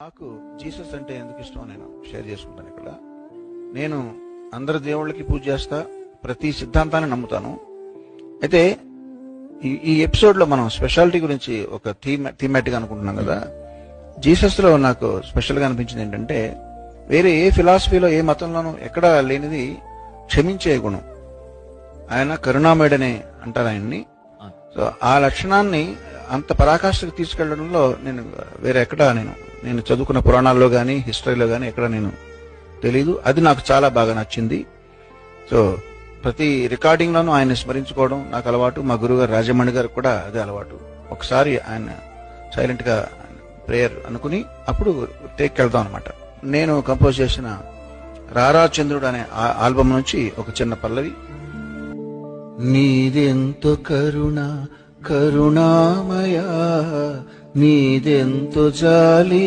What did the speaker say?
నాకు జీసస్ అంటే ఎందుకు ఇష్టం నేను షేర్ చేసుకుంటాను ఇక్కడ. నేను అందరి దేవుళ్ళకి పూజ చేస్తా, ప్రతి సిద్ధాంతాన్ని నమ్ముతాను. అయితే ఈ ఎపిసోడ్ లో మనం స్పెషాలిటీ గురించి ఒక థీమాటిక్ అనుకుంటున్నాం కదా. జీసస్ లో నాకు స్పెషల్ గా అనిపించింది ఏంటంటే, వేరే ఏ ఫిలాసఫీలో ఏ మతంలోనూ ఎక్కడా లేనిది క్షమించే గుణం. ఆయన కరుణామయుడనే అంటారు ఆయన్ని. సో ఆ లక్షణాన్ని అంత పరాకాష్ఠకు తీసుకెళ్లడంలో నేను వేరే ఎక్కడా నేను చదువుకున్న పురాణాల్లో గానీ హిస్టరీలో గానీ ఎక్కడ నేను తెలీదు. అది నాకు చాలా బాగా నచ్చింది. సో ప్రతి రికార్డింగ్ లోనూ ఆయన స్మరించుకోవడం నాకు అలవాటు. మా గురుగారు రాజమణి గారికి కూడా అదే అలవాటు. ఒకసారి ఆయన సైలెంట్ గా ప్రేయర్ అనుకుని అప్పుడు టేక్ వెళ్తాం అనమాట. నేను కంపోజ్ చేసిన రారా చంద్రుడు అనే ఆల్బమ్ నుంచి ఒక చిన్న పల్లవి. నీదెంతో కరుణామయా, నీదెంతో జాలి